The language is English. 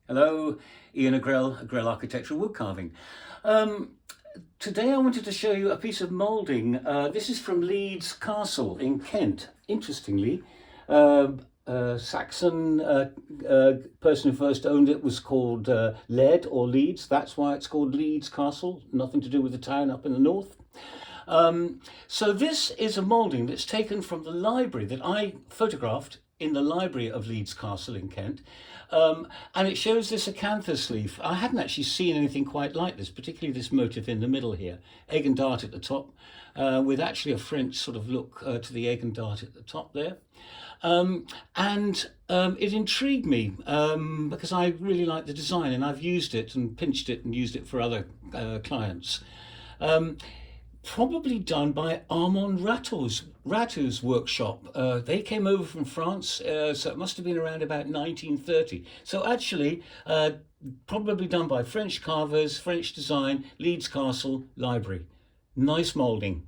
Hello, Ian Agrell, Agrell Architectural Woodcarving. Um, Today I wanted to show you a piece of moulding. This is from Leeds Castle in Kent. Interestingly, Saxon person who first owned it was called Led or Leeds. That's why it's called Leeds Castle. Nothing to do with the town up in the north. So this is a moulding that's taken from the library that I photographed in the library of Leeds Castle in Kent. And it shows this acanthus leaf. I hadn't actually seen anything quite like this, particularly this motif in the middle here, egg and dart at the top, with actually a French sort of look to the egg and dart at the top there. It intrigued me because I really like the design, and I've used it and pinched it and used it for other clients. Probably done by Armand Rateau's workshop. They came over from France, so it must have been around about 1930. So actually, probably done by French carvers, French design, Leeds Castle Library. Nice moulding.